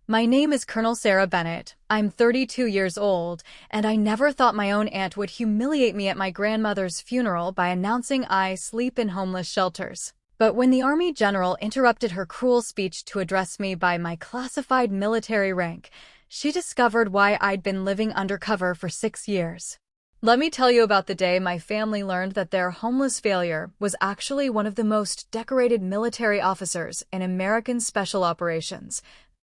My name is Colonel Sarah Bennett. I'm 32 years old, and I never thought my own aunt would humiliate me at my grandmother's funeral by announcing I sleep in homeless shelters. But when the Army General interrupted her cruel speech to address me by my classified military rank, she discovered why I'd been living undercover for 6 years. Let me tell you about the day my family learned that their homeless failure was actually one of the most decorated military officers in American Special Operations.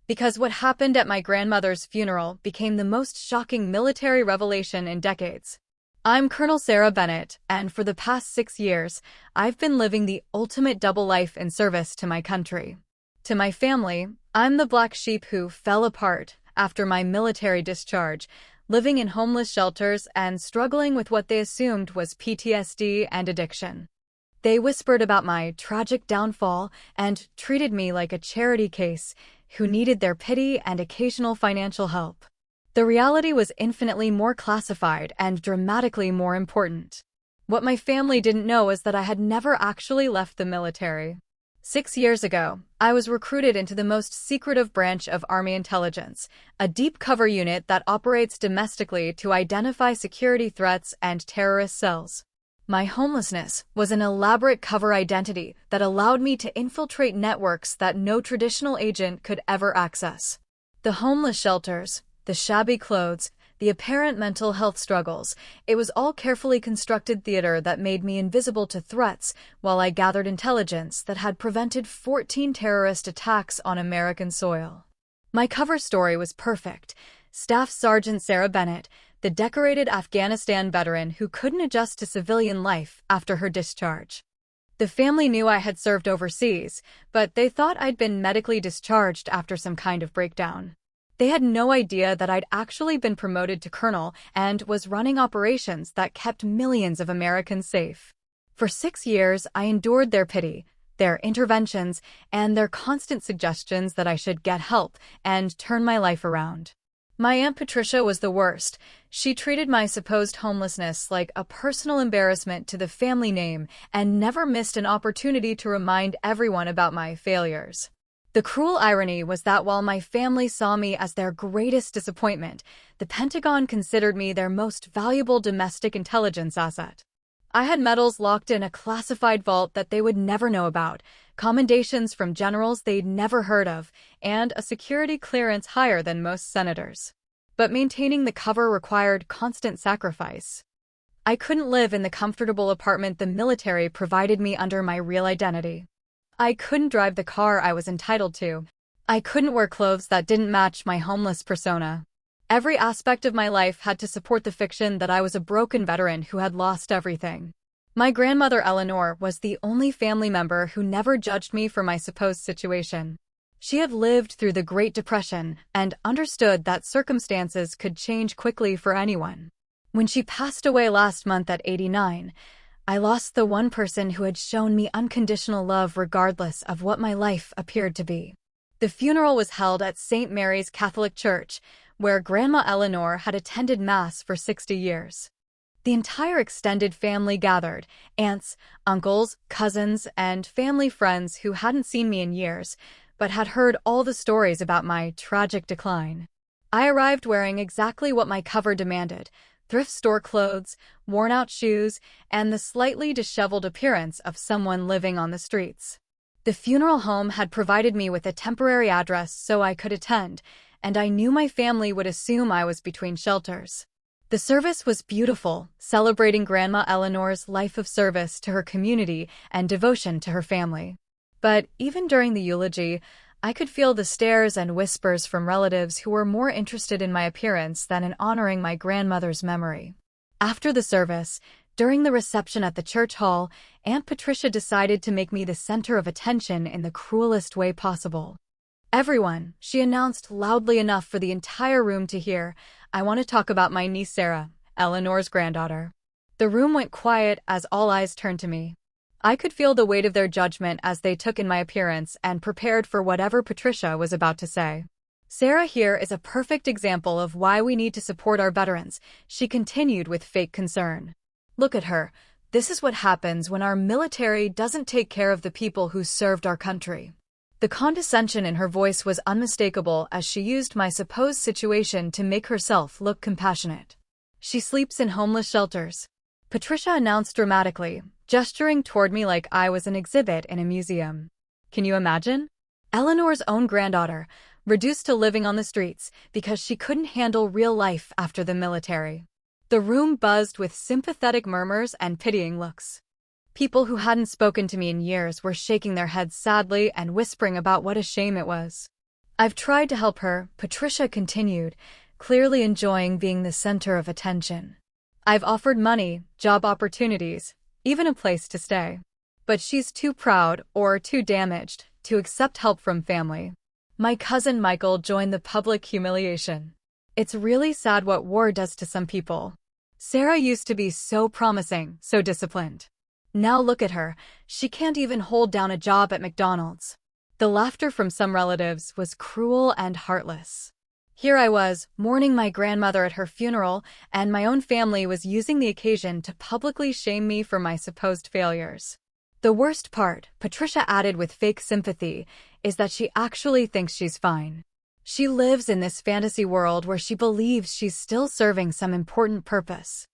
Because what happened at my grandmother's funeral became the most shocking military revelation in decades. I'm Colonel Sarah Bennett, and for the past 6 years, I've been living the ultimate double life in service to my country. To my family, I'm the black sheep who fell apart after my military discharge, living in homeless shelters and struggling with what they assumed was PTSD and addiction. They whispered about my tragic downfall and treated me like a charity case who needed their pity and occasional financial help. The reality was infinitely more classified and dramatically more important. What my family didn't know is that I had never actually left the military. 6 years ago, I was recruited into the most secretive branch of Army intelligence, a deep cover unit that operates domestically to identify security threats and terrorist cells. My homelessness was an elaborate cover identity that allowed me to infiltrate networks that no traditional agent could ever access. The homeless shelters, the shabby clothes, the apparent mental health struggles, it was all carefully constructed theater that made me invisible to threats while I gathered intelligence that had prevented 14 terrorist attacks on American soil. My cover story was perfect. Staff Sergeant Sarah Bennett, the decorated Afghanistan veteran who couldn't adjust to civilian life after her discharge. The family knew I had served overseas, but they thought I'd been medically discharged after some kind of breakdown. They had no idea that I'd actually been promoted to colonel and was running operations that kept millions of Americans safe. For 6 years, I endured their pity, their interventions, and their constant suggestions that I should get help and turn my life around. My Aunt Patricia was the worst. She treated my supposed homelessness like a personal embarrassment to the family name and never missed an opportunity to remind everyone about my failures. The cruel irony was that while my family saw me as their greatest disappointment, the Pentagon considered me their most valuable domestic intelligence asset. I had medals locked in a classified vault that they would never know about, commendations from generals they'd never heard of, and a security clearance higher than most senators. But maintaining the cover required constant sacrifice. I couldn't live in the comfortable apartment the military provided me under my real identity. I couldn't drive the car I was entitled to. I couldn't wear clothes that didn't match my homeless persona. Every aspect of my life had to support the fiction that I was a broken veteran who had lost everything. My grandmother Eleanor was the only family member who never judged me for my supposed situation. She had lived through the Great Depression and understood that circumstances could change quickly for anyone. When she passed away last month at 89, I lost the one person who had shown me unconditional love regardless of what my life appeared to be. The funeral was held at St. Mary's Catholic Church, where Grandma Eleanor had attended Mass for 60 years. The entire extended family gathered, aunts, uncles, cousins, and family friends who hadn't seen me in years, but had heard all the stories about my tragic decline. I arrived wearing exactly what my cover demanded: thrift store clothes, worn-out shoes, and the slightly disheveled appearance of someone living on the streets. The funeral home had provided me with a temporary address so I could attend, and I knew my family would assume I was between shelters. The service was beautiful, celebrating Grandma Eleanor's life of service to her community and devotion to her family. But even during the eulogy, I could feel the stares and whispers from relatives who were more interested in my appearance than in honoring my grandmother's memory. After the service, during the reception at the church hall, Aunt Patricia decided to make me the center of attention in the cruelest way possible. "Everyone," she announced loudly enough for the entire room to hear, "I want to talk about my niece Sarah, Eleanor's granddaughter." The room went quiet as all eyes turned to me. I could feel the weight of their judgment as they took in my appearance and prepared for whatever Patricia was about to say. "Sarah here is a perfect example of why we need to support our veterans," she continued with fake concern. "Look at her. This is what happens when our military doesn't take care of the people who served our country. The condescension in her voice was unmistakable as she used my supposed situation to make herself look compassionate. She sleeps in homeless shelters, Patricia announced dramatically, gesturing toward me like I was an exhibit in a museum. Can you imagine? Eleanor's own granddaughter, reduced to living on the streets because she couldn't handle real life after the military. The room buzzed with sympathetic murmurs and pitying looks. People who hadn't spoken to me in years were shaking their heads sadly and whispering about what a shame it was. I've tried to help her, Patricia continued, clearly enjoying being the center of attention. I've offered money, job opportunities, even a place to stay. But she's too proud or too damaged to accept help from family. My cousin Michael joined the public humiliation. It's really sad what war does to some people. Sarah used to be so promising, so disciplined. Now look at her, she can't even hold down a job at McDonald's. The laughter from some relatives was cruel and heartless. Here I was, mourning my grandmother at her funeral, and my own family was using the occasion to publicly shame me for my supposed failures. The worst part, Patricia added with fake sympathy, is that she actually thinks she's fine. She lives in this fantasy world where she believes she's still serving some important purpose.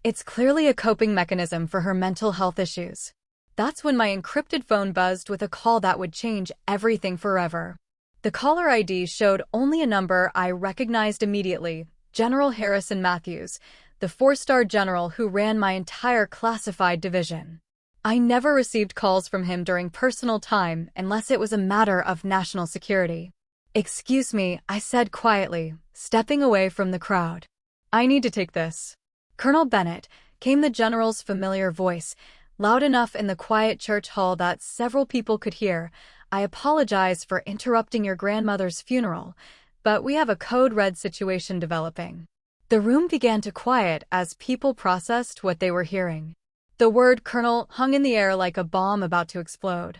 It's clearly a coping mechanism for her mental health issues. That's when my encrypted phone buzzed with a call that would change everything forever. The caller ID showed only a number I recognized immediately, General Harrison Matthews, the four-star general who ran my entire classified division. I never received calls from him during personal time unless it was a matter of national security. "Excuse me," I said quietly, stepping away from the crowd. "I need to take this." "Colonel Bennett," came the general's familiar voice, loud enough in the quiet church hall that several people could hear. "I apologize for interrupting your grandmother's funeral, but we have a code red situation developing." The room began to quiet as people processed what they were hearing. The word "Colonel" hung in the air like a bomb about to explode.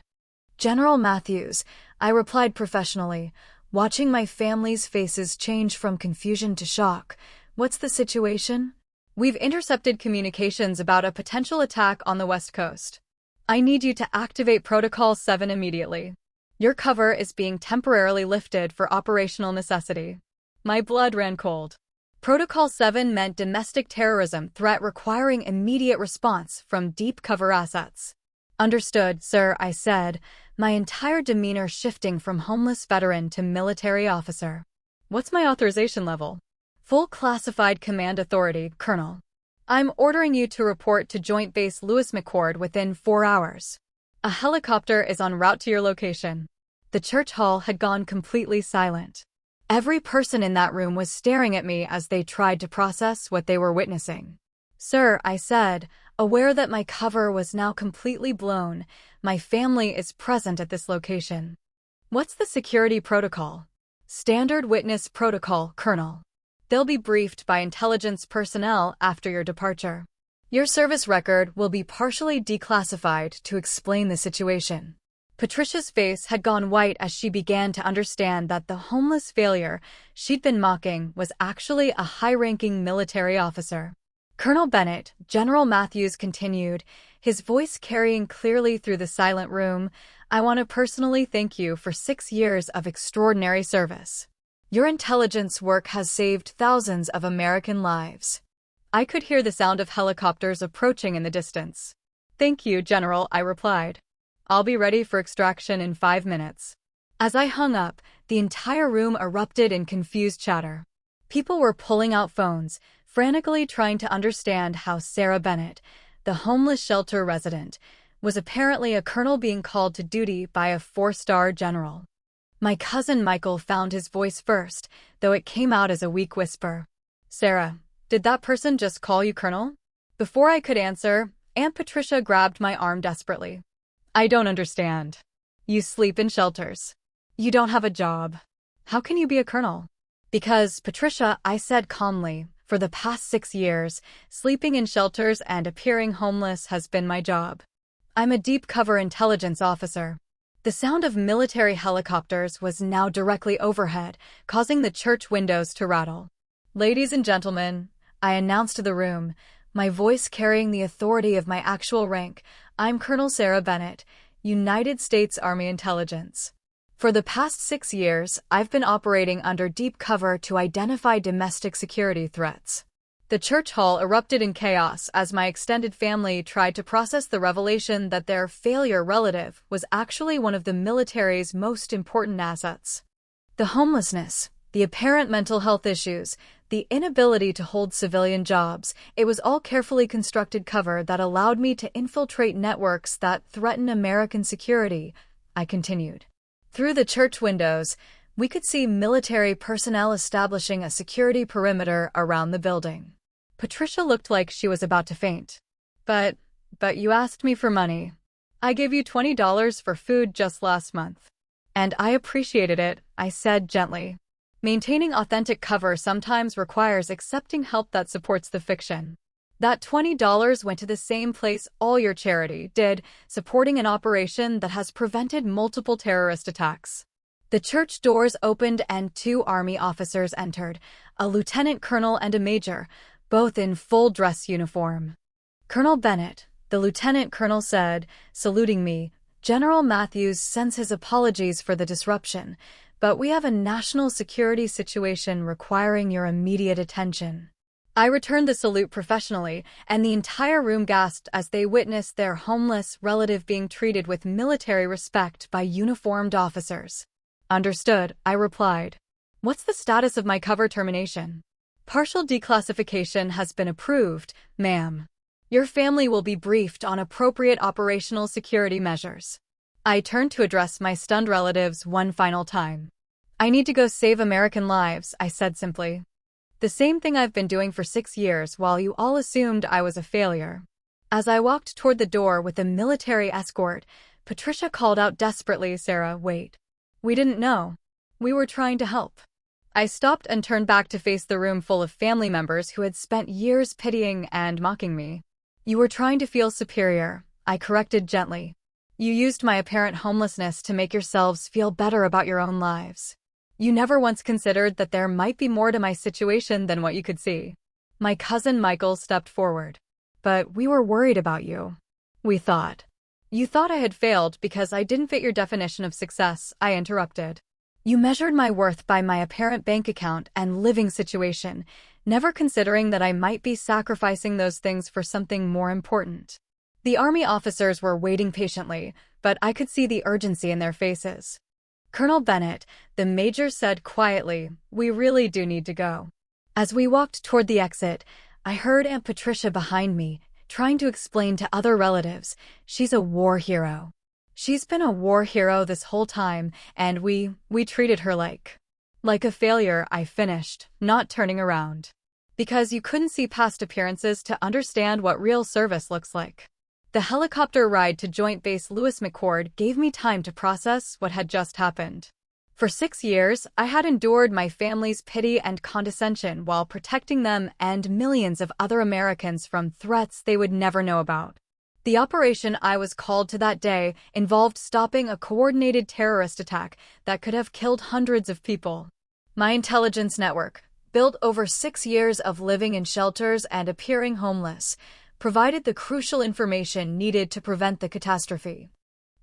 "General Matthews," I replied professionally, watching my family's faces change from confusion to shock. "What's the situation?" "We've intercepted communications about a potential attack on the West Coast. I need you to activate Protocol 7 immediately. Your cover is being temporarily lifted for operational necessity." My blood ran cold. Protocol 7 meant domestic terrorism threat requiring immediate response from deep cover assets. "Understood, sir," I said, my entire demeanor shifting from homeless veteran to military officer. "What's my authorization level?" "Full classified command authority, Colonel. I'm ordering you to report to Joint Base Lewis McChord within 4 hours. A helicopter is en route to your location." The church hall had gone completely silent. Every person in that room was staring at me as they tried to process what they were witnessing. "Sir," I said, aware that my cover was now completely blown, "my family is present at this location." "What's the security protocol?" "Standard witness protocol, Colonel. They'll be briefed by intelligence personnel after your departure. Your service record will be partially declassified to explain the situation." Patricia's face had gone white as she began to understand that the homeless failure she'd been mocking was actually a high-ranking military officer. "Colonel Bennett," General Matthews continued, his voice carrying clearly through the silent room, "I want to personally thank you for 6 years of extraordinary service. Your intelligence work has saved thousands of American lives." I could hear the sound of helicopters approaching in the distance. "Thank you, General," I replied. "I'll be ready for extraction in 5 minutes." As I hung up, the entire room erupted in confused chatter. People were pulling out phones, frantically trying to understand how Sarah Bennett, the homeless shelter resident, was apparently a colonel being called to duty by a 4-star general. My cousin Michael found his voice first, though it came out as a weak whisper. "Sarah, did that person just call you colonel?" Before I could answer, Aunt Patricia grabbed my arm desperately. "I don't understand. You sleep in shelters. You don't have a job. How can you be a colonel?" "Because, Patricia," I said calmly, "for the past 6 years, sleeping in shelters and appearing homeless has been my job. I'm a deep cover intelligence officer." The sound of military helicopters was now directly overhead, causing the church windows to rattle. "Ladies and gentlemen," I announced to the room, my voice carrying the authority of my actual rank, "I'm Colonel Sarah Bennett, United States Army Intelligence." For the past 6 years, I've been operating under deep cover to identify domestic security threats. The church hall erupted in chaos as my extended family tried to process the revelation that their failure relative was actually one of the military's most important assets. The homelessness, the apparent mental health issues, the inability to hold civilian jobs, it was all carefully constructed cover that allowed me to infiltrate networks that threaten American security, I continued. Through the church windows, we could see military personnel establishing a security perimeter around the building. Patricia looked like she was about to faint. But you asked me for money. I gave you $20 for food just last month. And I appreciated it, I said gently. Maintaining authentic cover sometimes requires accepting help that supports the fiction. That $20 went to the same place all your charity did, supporting an operation that has prevented multiple terrorist attacks. The church doors opened and 2 Army officers entered, a lieutenant colonel and a major, both in full dress uniform. "Colonel Bennett," the lieutenant colonel said, saluting me, "General Matthews sends his apologies for the disruption, but we have a national security situation requiring your immediate attention." I returned the salute professionally, and the entire room gasped as they witnessed their homeless relative being treated with military respect by uniformed officers. "Understood," I replied. "What's the status of my cover termination?" "Partial declassification has been approved, ma'am. Your family will be briefed on appropriate operational security measures." I turned to address my stunned relatives one final time. "I need to go save American lives," I said simply. "The same thing I've been doing for 6 years while you all assumed I was a failure." As I walked toward the door with a military escort, Patricia called out desperately, "Sarah, wait. We didn't know. We were trying to help." I stopped and turned back to face the room full of family members who had spent years pitying and mocking me. "You were trying to feel superior," I corrected gently. "You used my apparent homelessness to make yourselves feel better about your own lives. You never once considered that there might be more to my situation than what you could see." My cousin Michael stepped forward. "But we were worried about you. We thought." "You thought I had failed because I didn't fit your definition of success," I interrupted. "You measured my worth by my apparent bank account and living situation, never considering that I might be sacrificing those things for something more important." The Army officers were waiting patiently, but I could see the urgency in their faces. "Colonel Bennett," the major said quietly, "we really do need to go." As we walked toward the exit, I heard Aunt Patricia behind me, trying to explain to other relatives, "She's a war hero. She's been a war hero this whole time, and we treated her like a failure," I finished, not turning around. "Because you couldn't see past appearances to understand what real service looks like." The helicopter ride to Joint Base Lewis McChord gave me time to process what had just happened. For 6 years, I had endured my family's pity and condescension while protecting them and millions of other Americans from threats they would never know about. The operation I was called to that day involved stopping a coordinated terrorist attack that could have killed hundreds of people. My intelligence network, built over 6 years of living in shelters and appearing homeless, provided the crucial information needed to prevent the catastrophe.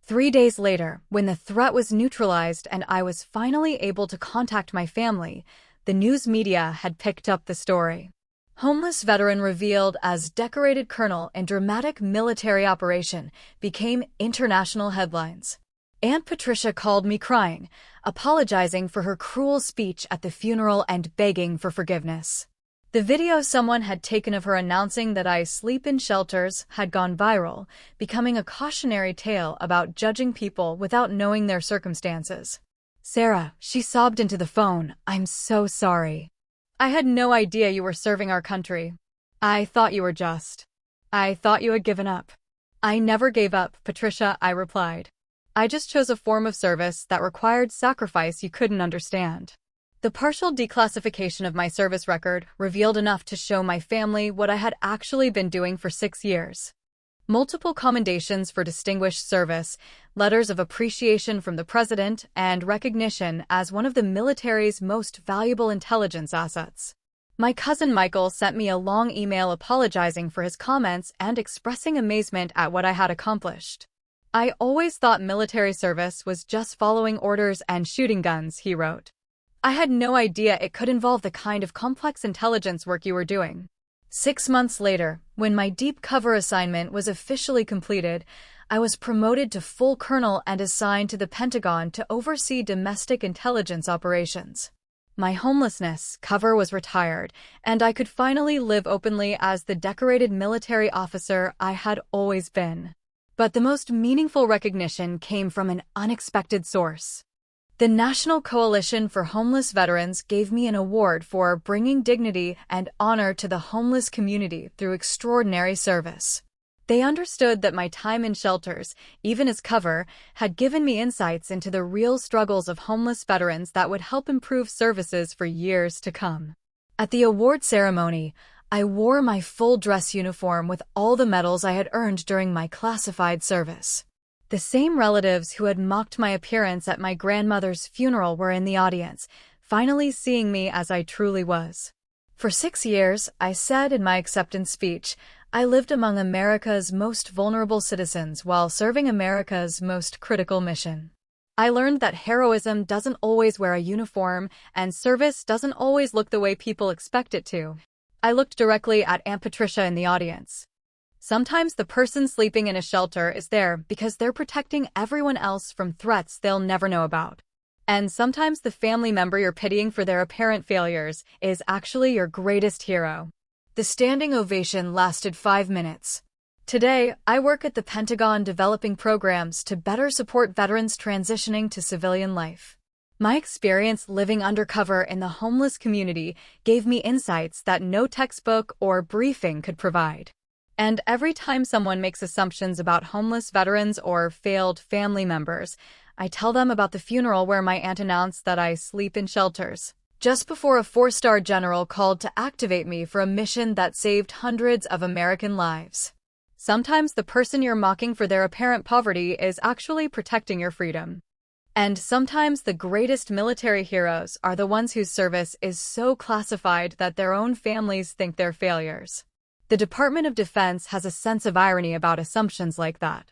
3 days later, when the threat was neutralized and I was finally able to contact my family, the news media had picked up the story. Homeless veteran revealed as decorated colonel in dramatic military operation became international headlines. Aunt Patricia called me crying, apologizing for her cruel speech at the funeral and begging for forgiveness. The video someone had taken of her announcing that I sleep in shelters had gone viral, becoming a cautionary tale about judging people without knowing their circumstances. "Sarah," she sobbed into the phone, "I'm so sorry. I had no idea you were serving our country. I thought you had given up." "I never gave up, Patricia," I replied. "I just chose a form of service that required sacrifice you couldn't understand." The partial declassification of my service record revealed enough to show my family what I had actually been doing for 6 years. Multiple commendations for distinguished service, letters of appreciation from the president, and recognition as one of the military's most valuable intelligence assets. My cousin Michael sent me a long email apologizing for his comments and expressing amazement at what I had accomplished. "I always thought military service was just following orders and shooting guns," he wrote. "I had no idea it could involve the kind of complex intelligence work you were doing." 6 months later, when my deep cover assignment was officially completed, I was promoted to full colonel and assigned to the Pentagon to oversee domestic intelligence operations. My homelessness cover was retired, and I could finally live openly as the decorated military officer I had always been. But the most meaningful recognition came from an unexpected source. The National Coalition for Homeless Veterans gave me an award for bringing dignity and honor to the homeless community through extraordinary service. They understood that my time in shelters, even as cover, had given me insights into the real struggles of homeless veterans that would help improve services for years to come. At the award ceremony, I wore my full dress uniform with all the medals I had earned during my classified service. The same relatives who had mocked my appearance at my grandmother's funeral were in the audience, finally seeing me as I truly was. "For 6 years," I said in my acceptance speech, "I lived among America's most vulnerable citizens while serving America's most critical mission. I learned that heroism doesn't always wear a uniform, and service doesn't always look the way people expect it to." I looked directly at Aunt Patricia in the audience. "Sometimes the person sleeping in a shelter is there because they're protecting everyone else from threats they'll never know about. And sometimes the family member you're pitying for their apparent failures is actually your greatest hero." The standing ovation lasted 5 minutes. Today, I work at the Pentagon developing programs to better support veterans transitioning to civilian life. My experience living undercover in the homeless community gave me insights that no textbook or briefing could provide. And every time someone makes assumptions about homeless veterans or failed family members, I tell them about the funeral where my aunt announced that I sleep in shelters, just before a 4-star general called to activate me for a mission that saved hundreds of American lives. Sometimes the person you're mocking for their apparent poverty is actually protecting your freedom. And sometimes the greatest military heroes are the ones whose service is so classified that their own families think they're failures. The Department of Defense has a sense of irony about assumptions like that.